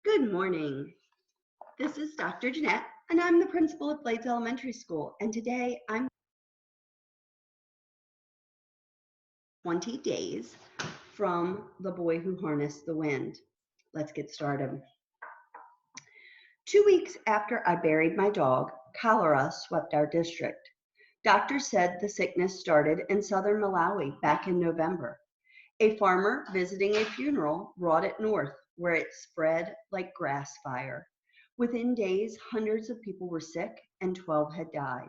Good morning. This is Dr. Jennette, and I'm the principal of Blades Elementary School. And today I'm 20 days from the boy who harnessed the wind. Let's get started. 2 weeks after I buried my dog, cholera swept our district. Doctors said the sickness started in southern Malawi back in November. A farmer visiting a funeral brought it north, where it spread like grass fire. Within days, hundreds of people were sick and 12 had died.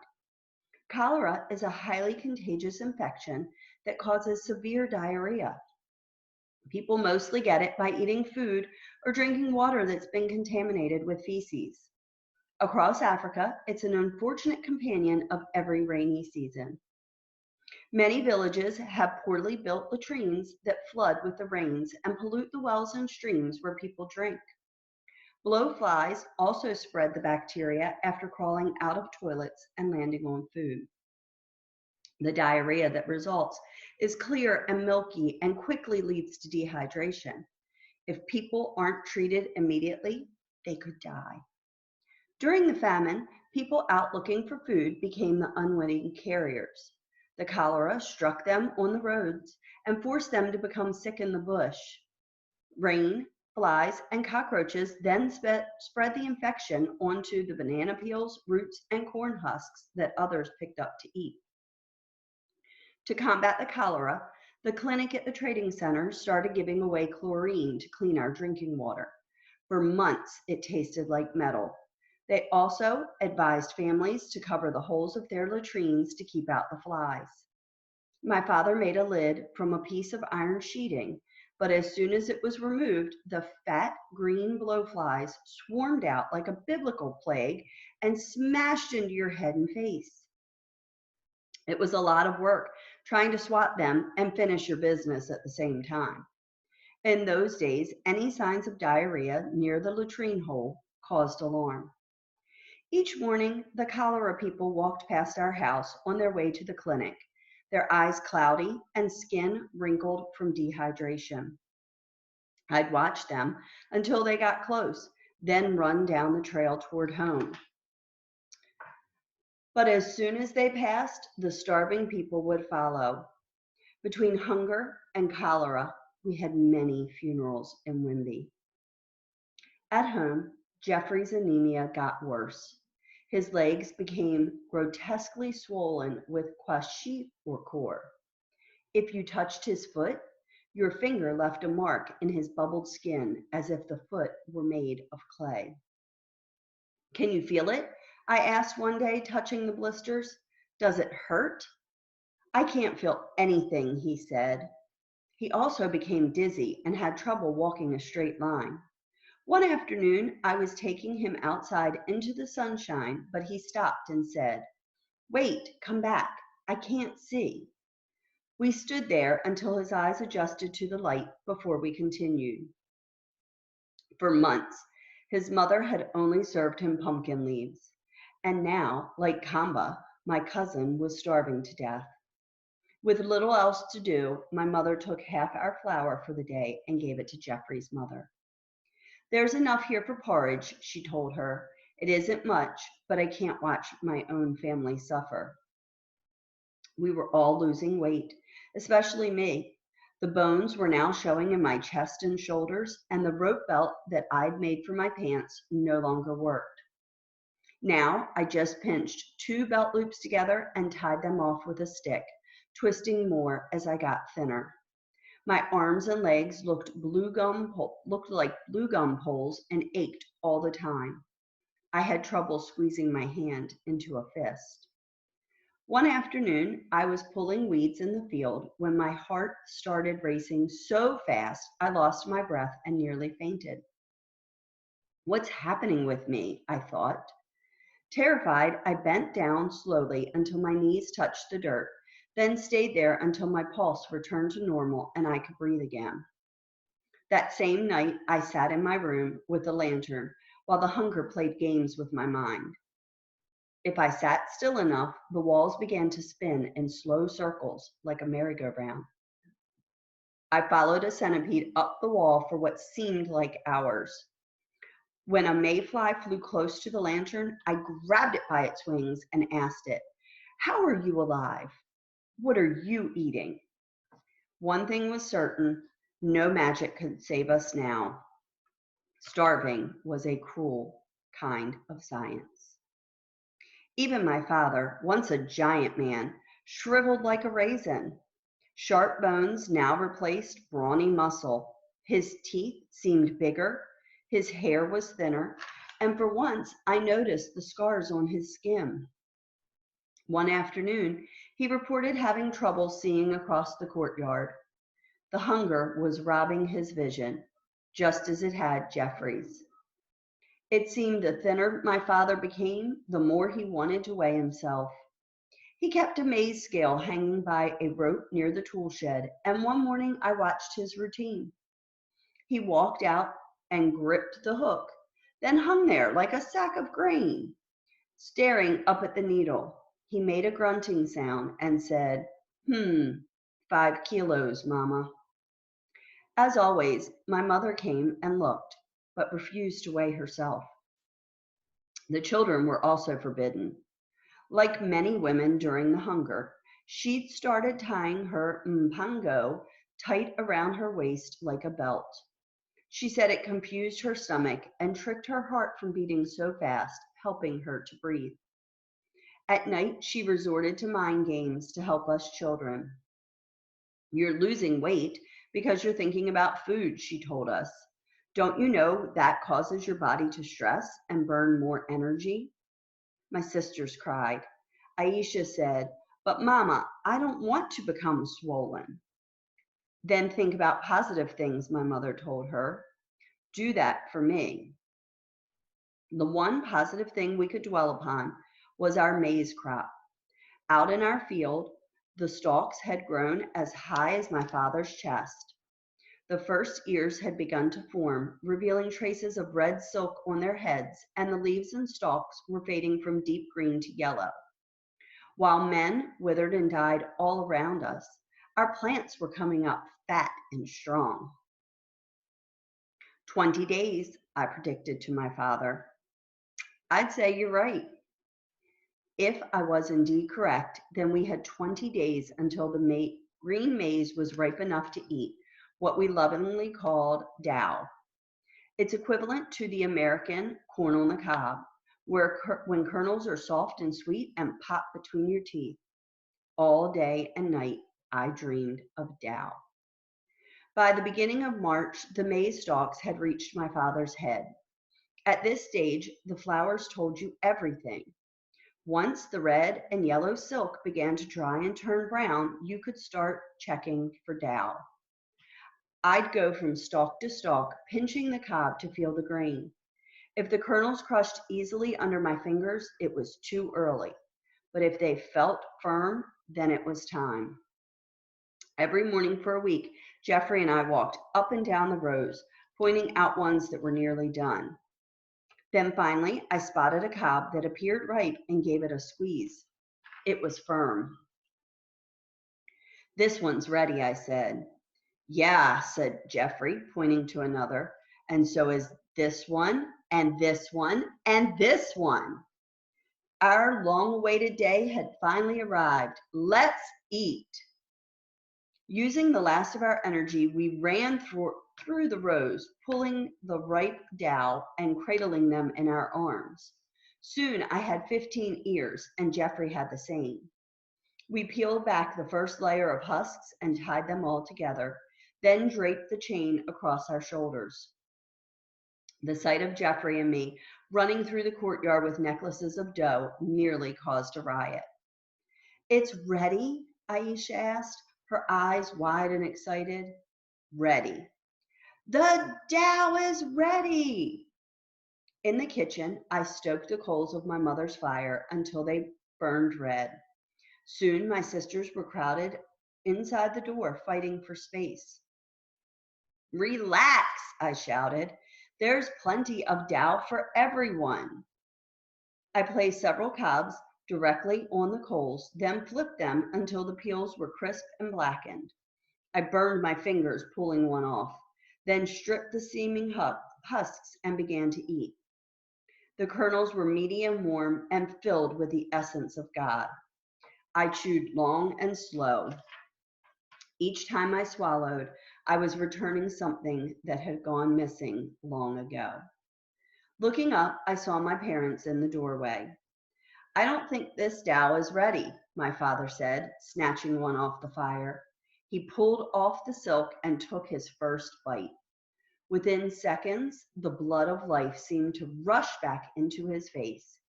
Cholera is a highly contagious infection that causes severe diarrhea. People mostly get it by eating food or drinking water that's been contaminated with feces. Across Africa, it's an unfortunate companion of every rainy season. Many villages have poorly built latrines that flood with the rains and pollute the wells and streams where people drink. Blowflies also spread the bacteria after crawling out of toilets and landing on food. The diarrhea that results is clear and milky and quickly leads to dehydration. If people aren't treated immediately, they could die. During the famine, people out looking for food became the unwitting carriers. The cholera struck them on the roads and forced them to become sick in the bush. Rain, flies, and cockroaches then spread the infection onto the banana peels, roots, and corn husks that others picked up to eat. To combat the cholera, the clinic at the trading center started giving away chlorine to clean our drinking water. For months, it tasted like metal. They also advised families to cover the holes of their latrines to keep out the flies. My father made a lid from a piece of iron sheeting, but as soon as it was removed, the fat green blowflies swarmed out like a biblical plague and smashed into your head and face. It was a lot of work trying to swat them and finish your business at the same time. In those days, any signs of diarrhea near the latrine hole caused alarm. Each morning, the cholera people walked past our house on their way to the clinic, their eyes cloudy and skin wrinkled from dehydration. I'd watch them until they got close, then run down the trail toward home. But as soon as they passed, the starving people would follow. Between hunger and cholera, we had many funerals in Wimby. At home, Jeffrey's anemia got worse. His legs became grotesquely swollen with kwashiorkor. If you touched his foot, your finger left a mark in his bubbled skin as if the foot were made of clay. Can you feel it? I asked one day, touching the blisters. Does it hurt? I can't feel anything, he said. He also became dizzy and had trouble walking a straight line. One afternoon, I was taking him outside into the sunshine, but he stopped and said, "Wait, come back. I can't see." We stood there until his eyes adjusted to the light before we continued. For months, his mother had only served him pumpkin leaves. And now, like Kamba, my cousin was starving to death. With little else to do, my mother took half our flour for the day and gave it to Jeffrey's mother. "There's enough here for porridge," she told her. "It isn't much, but I can't watch my own family suffer." We were all losing weight, especially me. The bones were now showing in my chest and shoulders, and the rope belt that I'd made for my pants no longer worked. Now I just pinched 2 belt loops together and tied them off with a stick, twisting more as I got thinner. My arms and legs looked like blue gum poles and ached all the time. I had trouble squeezing my hand into a fist. One afternoon, I was pulling weeds in the field when my heart started racing so fast I lost my breath and nearly fainted. What's happening with me? I thought. Terrified, I bent down slowly until my knees touched the dirt, then stayed there until my pulse returned to normal and I could breathe again. That same night, I sat in my room with a lantern while the hunger played games with my mind. If I sat still enough, the walls began to spin in slow circles like a merry-go-round. I followed a centipede up the wall for what seemed like hours. When a mayfly flew close to the lantern, I grabbed it by its wings and asked it, "How are you alive? What are you eating?" One thing was certain, no magic could save us now. Starving was a cruel kind of science. Even my father, once a giant man, shriveled like a raisin. Sharp bones now replaced brawny muscle. His teeth seemed bigger, his hair was thinner, and for once I noticed the scars on his skin. One afternoon, he reported having trouble seeing across the courtyard. The hunger was robbing his vision, just as it had Jeffrey's. It seemed the thinner my father became, the more he wanted to weigh himself. He kept a maize scale hanging by a rope near the tool shed, and one morning I watched his routine. He walked out and gripped the hook, then hung there like a sack of grain. Staring up at the needle, he made a grunting sound and said, 5 kilos, Mama." As always, my mother came and looked, but refused to weigh herself. The children were also forbidden. Like many women during the hunger, she'd started tying her mpango tight around her waist like a belt. She said it confused her stomach and tricked her heart from beating so fast, helping her to breathe. At night, she resorted to mind games to help us children. "You're losing weight because you're thinking about food," she told us. "Don't you know that causes your body to stress and burn more energy?" My sisters cried. Aisha said, "But Mama, I don't want to become swollen." "Then think about positive things," my mother told her. "Do that for me." The one positive thing we could dwell upon was our maize crop. Out in our field, the stalks had grown as high as my father's chest. The first ears had begun to form, revealing traces of red silk on their heads, and the leaves and stalks were fading from deep green to yellow. While men withered and died all around us, our plants were coming up fat and strong. 20 days, I predicted to my father. "I'd say you're right." If I was indeed correct, then we had 20 days until the green maize was ripe enough to eat, what we lovingly called dough. It's equivalent to the American corn on the cob, when kernels are soft and sweet and pop between your teeth. All day and night, I dreamed of dough. By the beginning of March, the maize stalks had reached my father's head. At this stage, the flowers told you everything. Once the red and yellow silk began to dry and turn brown, you could start checking for dough. I'd go from stalk to stalk, pinching the cob to feel the grain. If the kernels crushed easily under my fingers, it was too early. But if they felt firm, then it was time. Every morning for a week, Jeffrey and I walked up and down the rows, pointing out ones that were nearly done. Then finally, I spotted a cob that appeared ripe and gave it a squeeze. It was firm. "This one's ready," I said. "Yeah," said Jeffrey, pointing to another. "And so is this one, and this one, and this one." Our long-awaited day had finally arrived. Let's eat. Using the last of our energy, we ran through the rows, pulling the ripe dough and cradling them in our arms. Soon I had 15 ears, and Jeffrey had the same. We peeled back the first layer of husks and tied them all together, then draped the chain across our shoulders. The sight of Jeffrey and me running through the courtyard with necklaces of dough nearly caused a riot. "It's ready?" Aisha asked, her eyes wide and excited. "Ready." "The dough is ready." In the kitchen, I stoked the coals of my mother's fire until they burned red. Soon my sisters were crowded inside the door, fighting for space. "Relax," I shouted. "There's plenty of dough for everyone." I placed several cobs directly on the coals, then flipped them until the peels were crisp and blackened. I burned my fingers pulling one off, then stripped the steaming husks and began to eat. The kernels were meaty and warm and filled with the essence of God. I chewed long and slow. Each time I swallowed, I was returning something that had gone missing long ago. Looking up, I saw my parents in the doorway. "I don't think this Dow is ready," my father said, snatching one off the fire. He pulled off the silk and took his first bite. Within seconds, the blood of life seemed to rush back into his face.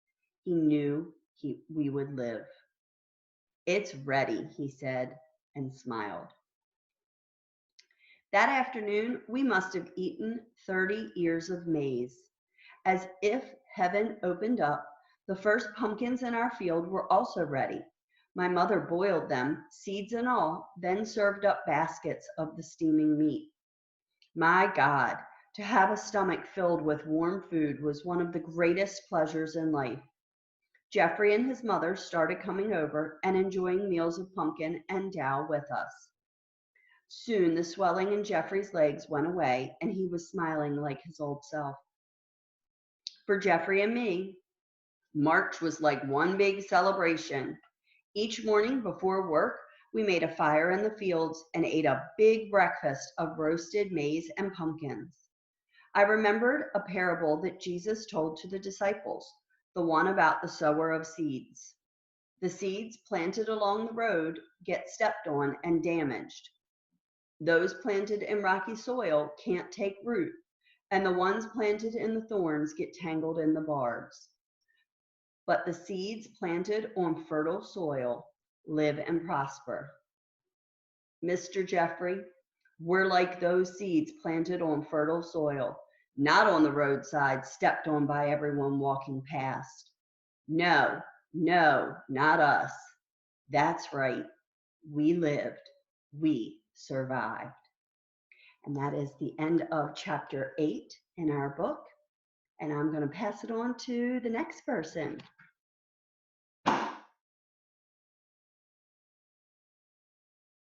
He knew we would live. "It's ready," he said, and smiled. That afternoon, we must have eaten 30 ears of maize. As if heaven opened up, the first pumpkins in our field were also ready. My mother boiled them, seeds and all, then served up baskets of the steaming meat. My God, to have a stomach filled with warm food was one of the greatest pleasures in life. Jeffrey and his mother started coming over and enjoying meals of pumpkin and Dow with us. Soon the swelling in Jeffrey's legs went away and he was smiling like his old self. For Jeffrey and me, March was like one big celebration. Each morning before work, we made a fire in the fields and ate a big breakfast of roasted maize and pumpkins. I remembered a parable that Jesus told to the disciples, the one about the sower of seeds. The seeds planted along the road get stepped on and damaged. Those planted in rocky soil can't take root, and the ones planted in the thorns get tangled in the barbs. But the seeds planted on fertile soil live and prosper. Mr. Jeffrey, we're like those seeds planted on fertile soil, not on the roadside stepped on by everyone walking past. No, no, not us. That's right. We lived. We survived. And that is the end of chapter 8 in our book. And I'm going to pass it on to the next person.